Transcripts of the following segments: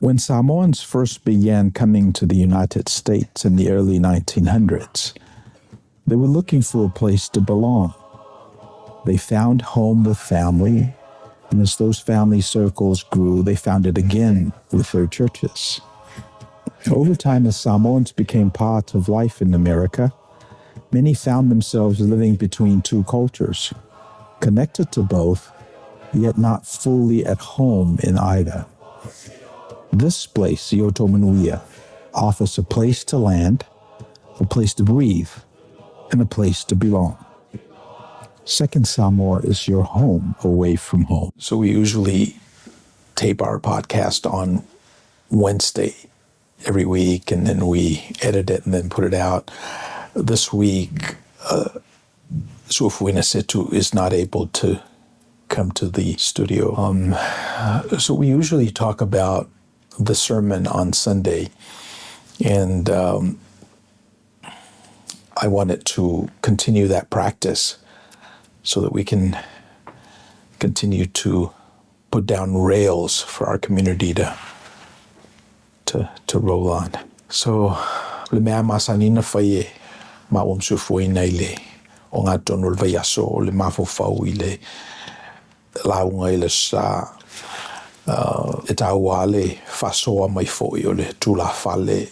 When Samoans first began coming to the United States in the early 1900s, they were looking for a place to belong. They found home with family, and as those family circles grew, they found it again with their churches. Over time, as Samoans became part of life in America, many found themselves living between two cultures, connected to both, yet not fully at home in either. This place, Manuia, offers a place to land, a place to breathe, and a place to belong. Second Samoa is your home away from home. So we usually tape our podcast on Wednesday every week, and then we edit it and then put it out. This week, Suafuina Setu is not able to come to the studio. So we usually talk about the sermon on Sunday, and I wanted to continue that practice so that we can continue to put down rails for our community to roll on. So, le mea masanina whaie ma suafuina i le o ngā tonu le vaiaso le mawhawhau i le launga i le sa e tāua le whasoa mai fōi o le tūla whale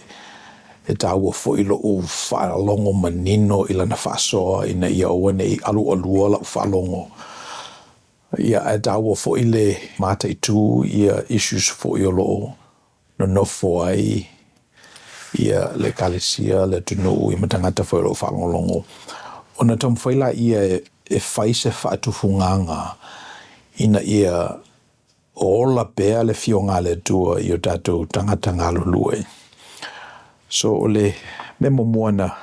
e tāua fōi lo u whalongo manino i lana whasoa ina ia oane i alu alua la u whalongo. Ia e tāua fōi le mātai tū ia issues fōi o lo no nofo ai ia le kalesia le tunu i matangata fōi lo whalongolongo. Ona tam whaila ia e whaise whaatufunganga ina ia o la pea le fionga le tua i o tātou tangata ngā lulue. So le me momoana,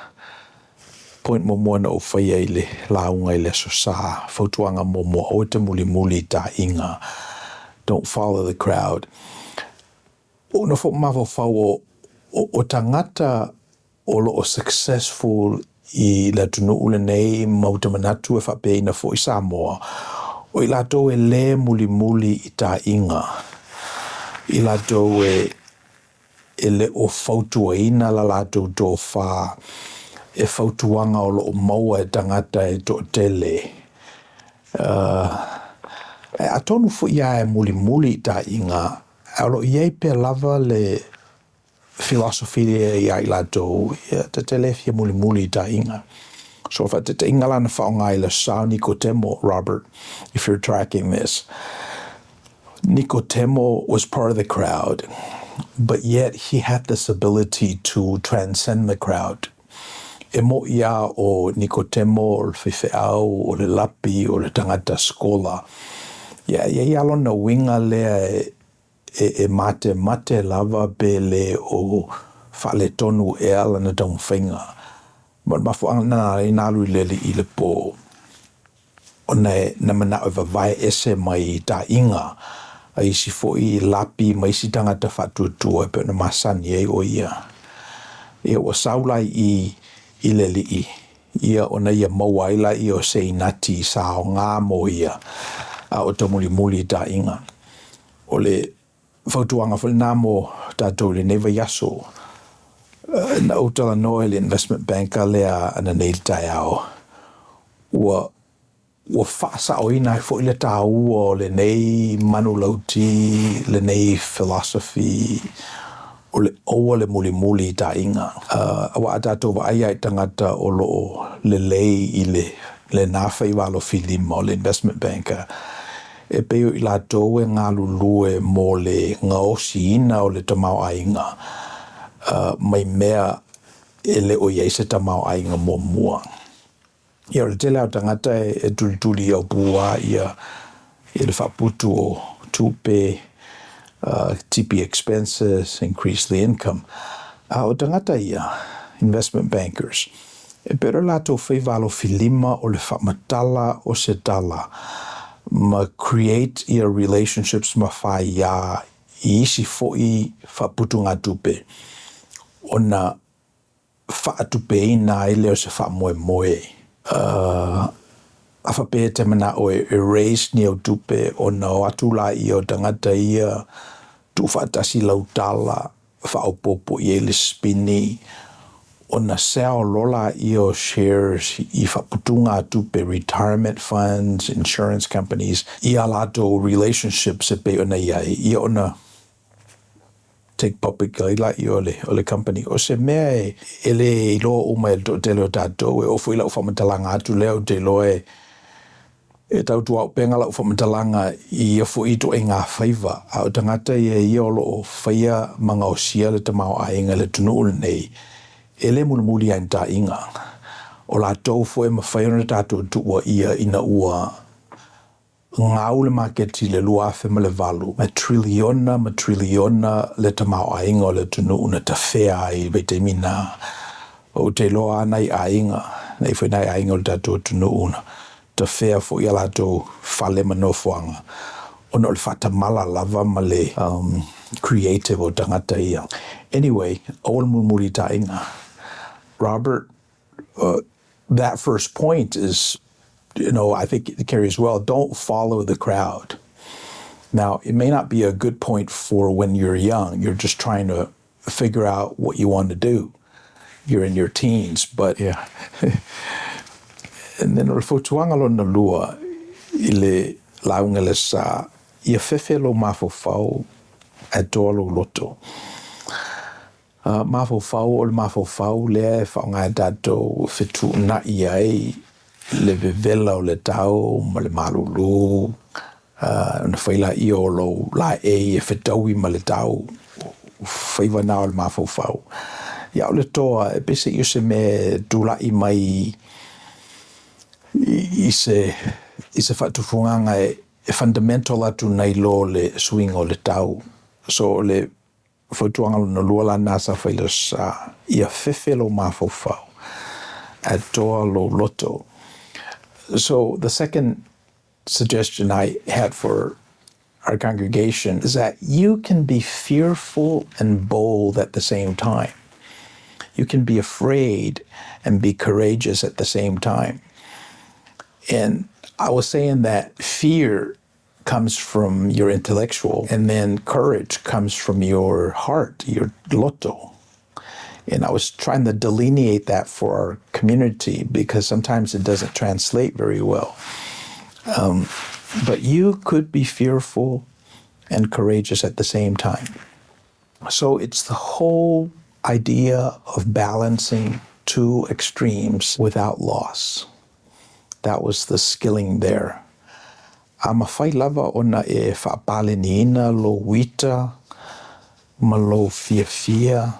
point momoana o whaia i le launga i le sosa, whautuanga momoa o te muli muli tā inga. Don't follow the crowd. O na whau mawa whau o tangata o lo o successful i la tunu ule nei mautamanatu e whapea ina fo i Samoa. O i lato e le muli muli i tā inga. I lato e le o whautua ina la lato tō whā. E whautuanga o lo o maua e tangata e tō tele. A tonu fu ia e muli muli i tā inga. A lo iei pe lava le philosophy i a i lato. Te tele fia muli muli i tā inga. So if te ingala na whaonga i le sao Nicotemo, Robert, if you're tracking this. Nicotemo was part of the crowd, but yet he had this ability to transcend the crowd. E mo ia o Nicotemo, o le whiwhiau, o le lapi, o le tangata skola. Ia alo na winga lea e mate lava pe le o whale tonu e ala na taumwhinga. But mafuanga i nālu lele i le pō. O na mana o vai ese mai i tā inga. A isi fo i lapi mai si tangata whatutua e pe na masani e o ia. Ia o saulai i lele i. Ia o na ia mauaila i o se inati sa o ngā mo ia. A o ta muli muli i tā inga. O le whautuanga whale nā mo tātou le neva yaso. Na utala noe le investment banker lea ana nei tai au. Ua whaasa o ina fo ile tā ua le nei manulauti, le nei philosophy, o le oa le muli muli tā inga. Awa a tātou wa ai tangata o loo le lei i le nāwhai walo filima o le investment banker. E peo i lātou e ngā lulue mo le ngaosi ina o le tamau ainga. Mai mea e le o iei se tamau ainga mua mua. Ia o le tele au tangata e tuli au pua ia le whaputu o tupe, tipi expenses, increase the income. O tangata ia, investment bankers. E pero lato whaiwalo filima o le whamatala o se tala. Ma create ia relationships ma whai ia i isi fo'i whaputu ngā tupe. Ona whaatupe ina i leo se wha moe moe. A whapea te mana o e raise ni o tupe o na o atula i o tangata ia tu whaatasi lautala, whaopopo i le spini, o na sao lola I o shares I whaputunga tupe retirement funds, insurance companies, I alato relationships e pe ona iai, I ona take public gaila I o le company. O se mea e le ilo uma e te leo tātou, e ofo ila whamatalanga atu leo te loe e tautu au penga lau whamatalanga I ofo ito e ngā whaiva. Au tangata I o lo whaia manga o sia le tamau a inga le tunu nei. E le muli ain tā inga. O la tau fo e mawhaiona tātou tua ia ina ua ngau le maketi le luafe ma le valu. Ma triliona le tamau a inga o le tunu una ta whea I beite mina. O te loa nai a inga. Nei fwoi nai a inga o le tātou tunu una. Ta whea fo ia la tau whale manofuanga. Ona o le whatamala lava ma le creative o tangata ia. Anyway, o le muri tā inga. Robert, that first point is, I think it carries well. Don't follow the crowd. Now, it may not be a good point for when you're young. You're just trying to figure out what you want to do. You're in your teens, but yeah. And then, fotuanga lo na lua, I le launga le sa, ia fefe lo mafofau a toa lo loto. Mafofau o le mafofau lea e whaonga tātou whetu na iai le vevela o le tau ma le malulu na whaila I o lo la e whetaui ma le tau whaiva na o le mafofau. Ia o le toa e pese I se me tula I mai I se whatufunganga e fundamental atu nei lo le swing o le tau. So le fotuanga na luala nasa whaila sa ia fefe lo mafofau a toa lo loto. So the second suggestion I had for our congregation is that you can be fearful and bold at the same time. You can be afraid and be courageous at the same time. And I was saying that fear comes from your intellectual, and then courage comes from your heart, your loto. And I was trying to delineate that for our community because sometimes it doesn't translate very well. But you could be fearful and courageous at the same time. So it's the whole idea of balancing two extremes without loss. That was the skilling there. A mawhai lava ona e whaapale ni ina lo wita, ma lo fia,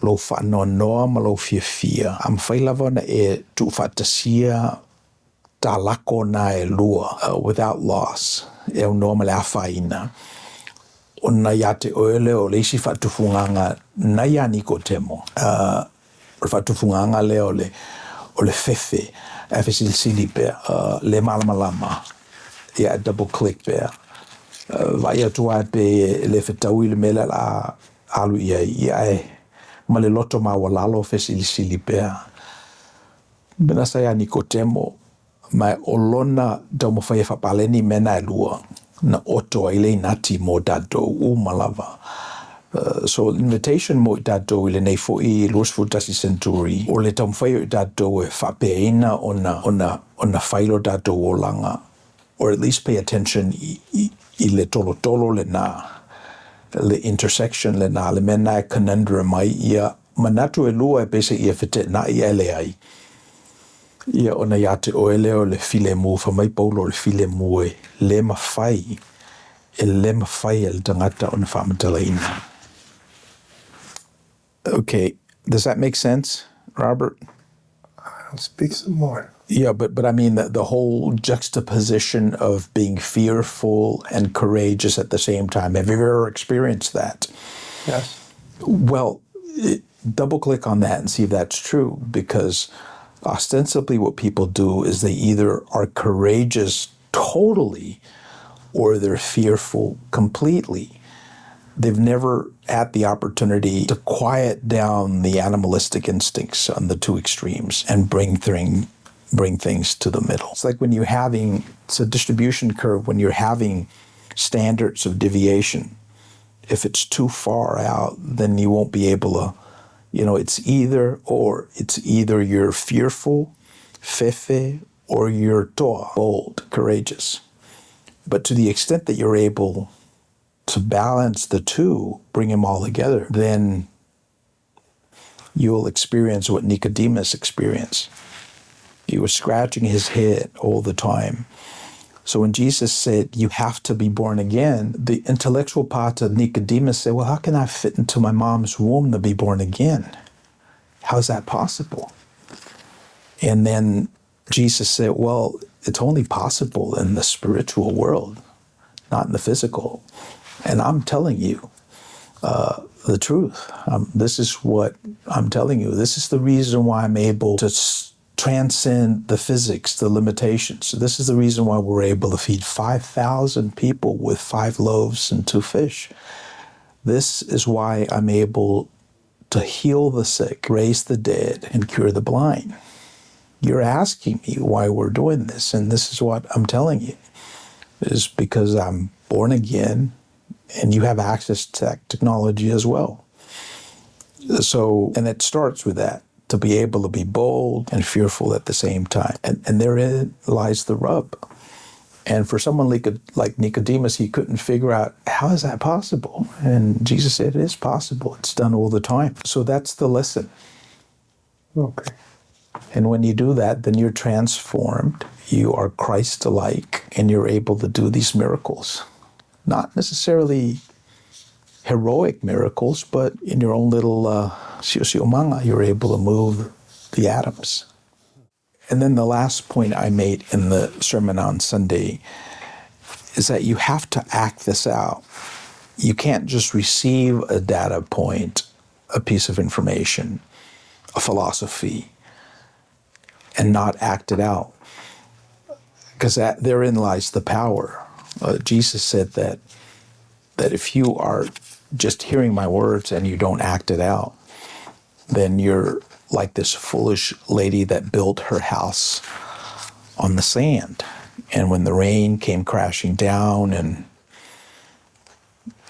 lo whaanoa ma lo fia. A mawhai lava ona e tu whaatasia tā lako na e lua without loss. E unoa ma le awhaina. Ona ia te oele o leisi whaatufunganga na ia niko temo. O whaatufunganga le o le fefe, e whesilisili pia, le malamalama. Ia double click pia. Vai atua pe le whetaui le mele la alu ia e ma le loto ma walalo whesilisili pia. Mena sa ia niko temo. Mai olona tau mo whai whapaleni mena e lua na oto ai le nati mo tātou malava. So invitation mo tātou I le nei fo I Luas Futasi Centuri o le tau mwhai tātou e whapeina ona whailo tātou o langa, or at least pay attention I le tolo le nā, le intersection le nā, le mena e conundrum mai ia manatu e lua e pese ia white na ia le ai. Ia ona ia te oele o le file mu, whamai paulo le file mu e le mawhai e le tangata ona whamatalaina. Okay, does that make sense, Robert? I'll speak some more. Yeah, but I mean the whole juxtaposition of being fearful and courageous at the same time. Have you ever experienced that? Yes. Well, double click on that and see if that's true, because ostensibly what people do is they either are courageous totally or they're fearful completely. They've never had the opportunity to quiet down the animalistic instincts on the two extremes and bring things to the middle. It's like when you're having, it's a distribution curve, when you're having standards of deviation. if it's too far out, then you won't be able to, it's either or. It's either you're fearful, fefe, or you're toa, bold, courageous. But to the extent that you're able to balance the two, bring them all together, then you'll experience what Nicodemus experienced. He was scratching his head all the time. So when Jesus said, you have to be born again, the intellectual part of Nicodemus said, well, how can I fit into my mom's womb to be born again? How is that possible? And then Jesus said, well, it's only possible in the spiritual world, not in the physical. And I'm telling you the truth. This is what I'm telling you. This is the reason why I'm able to transcend the physics, the limitations. This is the reason why we're able to feed 5,000 people with 5 loaves and 2 fish. This is why I'm able to heal the sick, raise the dead, and cure the blind. You're asking me why we're doing this, and this is what I'm telling you. It's because I'm born again, and you have access to that technology as well. So, and it starts with that, to be able to be bold and fearful at the same time. And therein lies the rub. And for someone like Nicodemus, he couldn't figure out, how is that possible? And Jesus said, it is possible. It's done all the time. So that's the lesson. Okay. And when you do that, then you're transformed. You are Christ-like, and you're able to do these miracles. Not necessarily heroic miracles, but in your own little siosiomanga, you're able to move the atoms. And then the last point I made in the sermon on Sunday is that you have to act this out. You can't just receive a data point, a piece of information, a philosophy, and not act it out. Because therein lies the power. Jesus said that if you are just hearing my words and you don't act it out, then you're like this foolish lady that built her house on the sand. And when the rain came crashing down and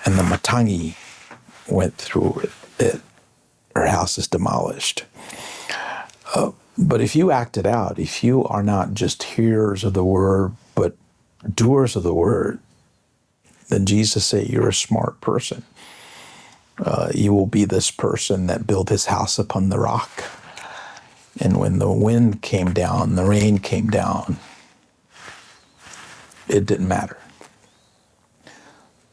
the matangi went through it, her house is demolished. But if you act it out, if you are not just hearers of the word, but doers of the word, then Jesus said you're a smart person. You will be this person that built his house upon the rock. And when the wind came down, the rain came down, it didn't matter.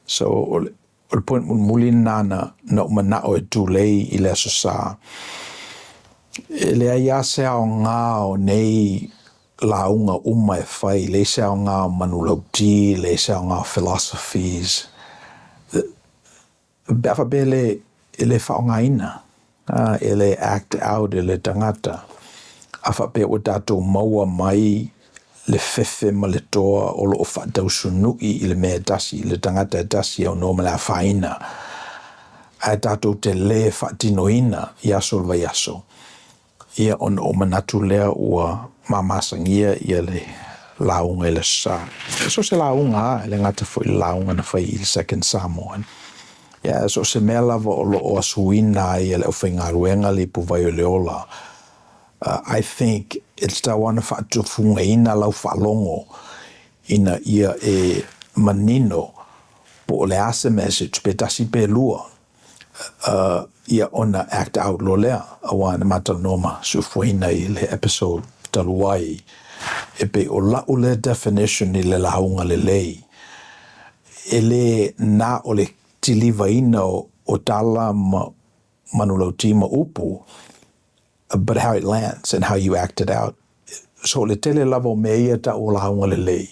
So, o point muli nana no manao e tulei I le sosa. E le ia se ao ngā nei launga uma e whai, le se ao ngā manulauti, le se ao ngā philosophies. Befa bele ele whaonga ina, ele act out ele tangata. Afa pe o tatou maua mai le fefe ma le toa o lo whaatau sunui I le mea tasi, le tangata tasi au no ma la whaina. A tatou te le whaatinoina I aso le vaiaso. Ia on o manatu lea ua mamasangia ia le launga le sa. So se launga le ngata fo I launga na whai I le second Samoan. Ia so se mea lava o lo o asuina ia le o whainga ruenga li pu vai o le ola. I think it's ta wana whaatufunga ina lau whalongo ina ia e manino po o le ase message pe tasi pe lua. Ia ona act out lo lea awana matanoma sufuina I le episode taluai e pe o lau le definition I le launga le lei e le na o le tiliva ina o tala manulauti ma upu, but how it lands and how you act it out. So le tele lava o mea ta o launga le lei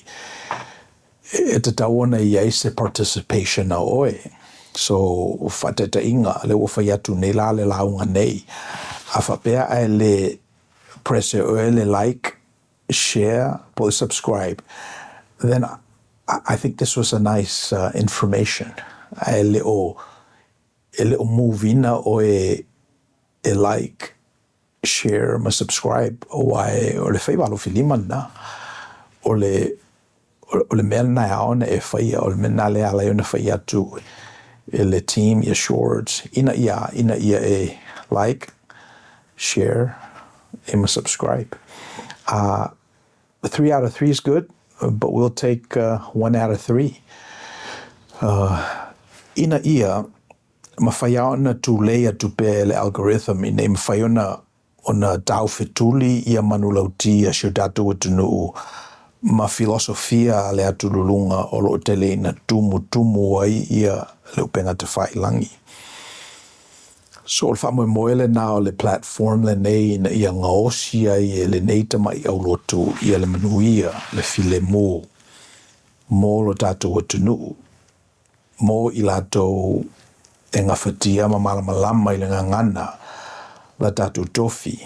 e te tawana I se participation na oe. So whateta inga le o whaiatu nei la le launga nei. A whapea ai le press e oe le like, share, po subscribe. Then I think this was a nice information. Ai le o move ina o e like, share, ma subscribe o ai o le whaiwalo filima na. O le mea na aona e whaia, o le mea na le ala i ona whaiatu. e le team, ia shorts, ina ia e like, share, e subscribe. 3 out of 3 is good, but we'll take 1 out of 3. Ina ia, mawhaiaona tu leia tu pe le algorithm ina mawhaiona ona tau fetuli ia manulauti a siodatu atunuu ma filosofia le atululunga o lo tele ina tumu ai ia le upenga te whailangi. So o wha moele nā o le platform le nei ina ia ngaosia i le nei tamai au lotu ia le manuia le file mō lo tātou atunuu mō i lātou e ngawhatia ma malamalama i le ngangana la tātou tofi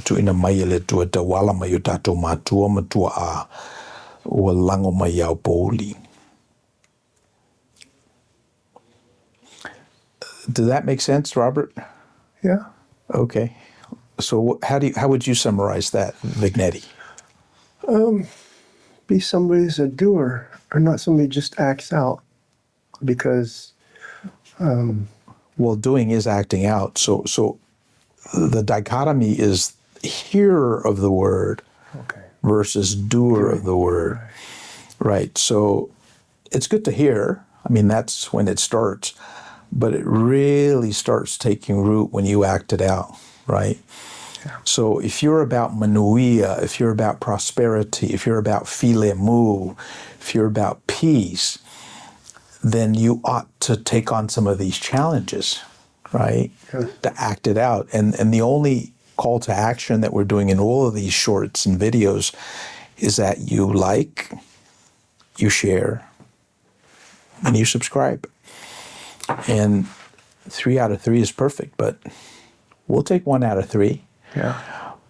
tu ina mai le tua tawala mai o tātou mātua matua a ua lango mai au pōli. Does that make sense, Robert? Yeah. Okay. So how would you summarize that, Vignetti? Be somebody who's a doer, or not somebody who just acts out. Because well, doing is acting out. So the dichotomy is hearer of the word versus doer of the word. Right. So it's good to hear. I mean, that's when it starts. But it really starts taking root when you act it out, right? Yeah. So if you're about Manuia, if you're about prosperity, if you're about filemu, if you're about peace, then you ought to take on some of these challenges, right? Yeah. To act it out. And the only call to action that we're doing in all of these shorts and videos is that you like, you share, and you subscribe. And 3 out of 3 is perfect, but we'll take 1 out of 3. Yeah.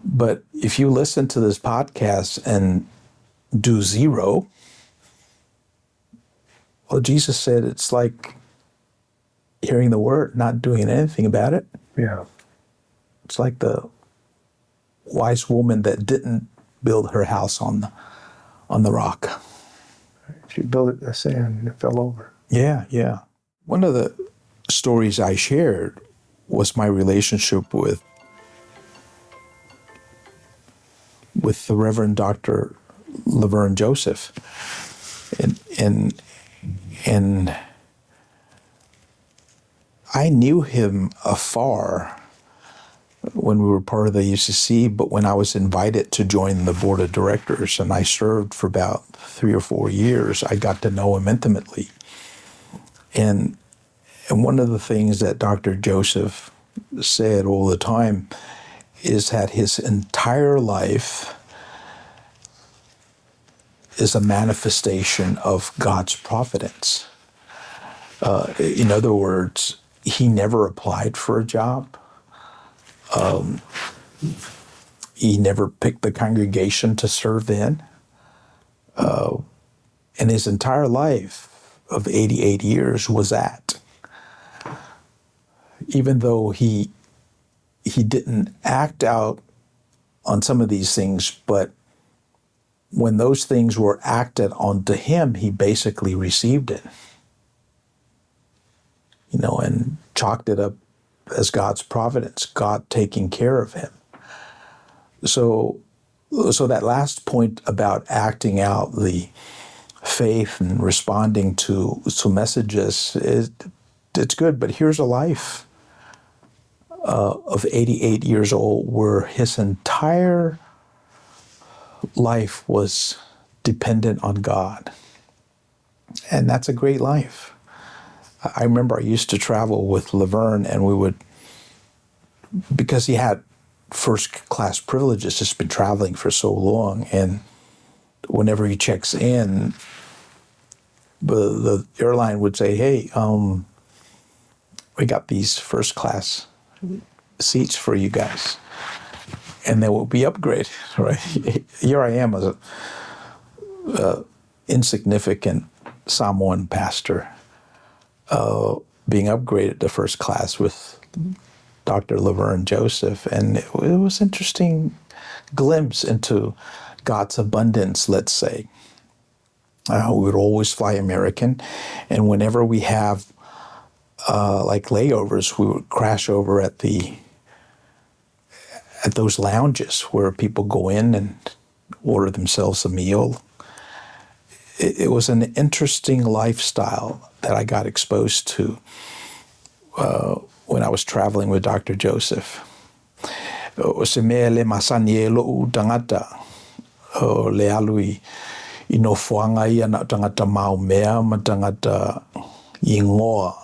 But if you listen to this podcast and do 0, well, Jesus said it's like hearing the word, not doing anything about it. Yeah. It's like the wise woman that didn't build her house on the rock. She built it in the sand and it fell over. Yeah, yeah. One of the stories I shared was my relationship with the Reverend Dr. Laverne Joseph. And I knew him afar when we were part of the UCC, but when I was invited to join the board of directors and I served for about 3 or 4 years, I got to know him intimately. And one of the things that Dr. Joseph said all the time is that his entire life is a manifestation of God's providence. In other words, he never applied for a job. He never picked the congregation to serve in. And his entire life of 88 years was that. Even though he didn't act out on some of these things, but when those things were acted onto him, he basically received it. And chalked it up as God's providence, God taking care of him. So that last point about acting out the faith and responding to messages, it's good, but here's a life of 88 years old where his entire life was dependent on God. And that's a great life. I remember I used to travel with Laverne, and we would, because he had first class privileges, just been traveling for so long, and whenever he checks in, the airline would say, hey, we got these first class seats for you guys. And they will be upgraded, right? Here I am as a insignificant Samoan pastor being upgraded to first class with Dr. Laverne Joseph. And it was an interesting glimpse into God's abundance, let's say. We would always fly American. And whenever we have like layovers, we would crash over at those lounges where people go in and order themselves a meal. It was an interesting lifestyle that I got exposed to when I was traveling with Dr. Joseph. O se mea le masani e lo'u tangata o le alui I no fuanga ia na tangata maumea ma tangata ingoa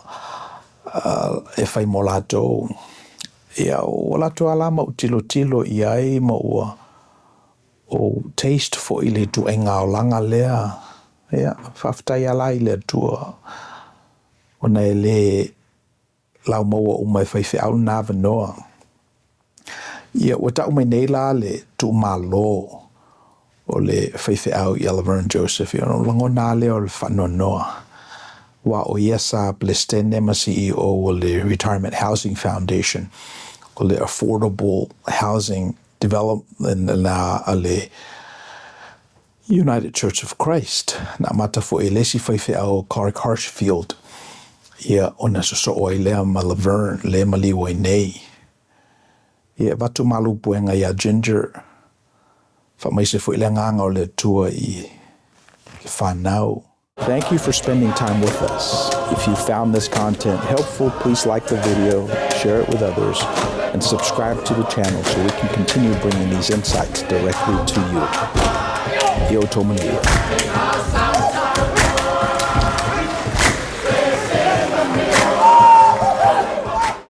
e whai mo lato. Ia o lato alama o tilo I ai ma ua o taste fo I le tu enga o langa lea. Ia, whaftai ala I le tua. Ona e le lau maua umai whaiwhi au nā wanoa. Ia, wata umai nei la le tu malo o le whaiwhi au I Laverne Joseph. Ia, no lango nā le o le whanonoa. Wa o Iesa Blestene ma CEO o le Retirement Housing Foundation o le Affordable Housing Development na a le United Church of Christ. Na mata fo e lesi whaiwhi au Clark Harshfield. Ia ona so o I lea ma Laverne, le maliwa I nei. Ia watu malupu e ngai a Ginger. Whamaise fo I le nganga o le tua I whanau. Thank you for spending time with us. If you found this content helpful, please like the video, share it with others, and subscribe to the channel so we can continue bringing these insights directly to you. Yo Tomalia.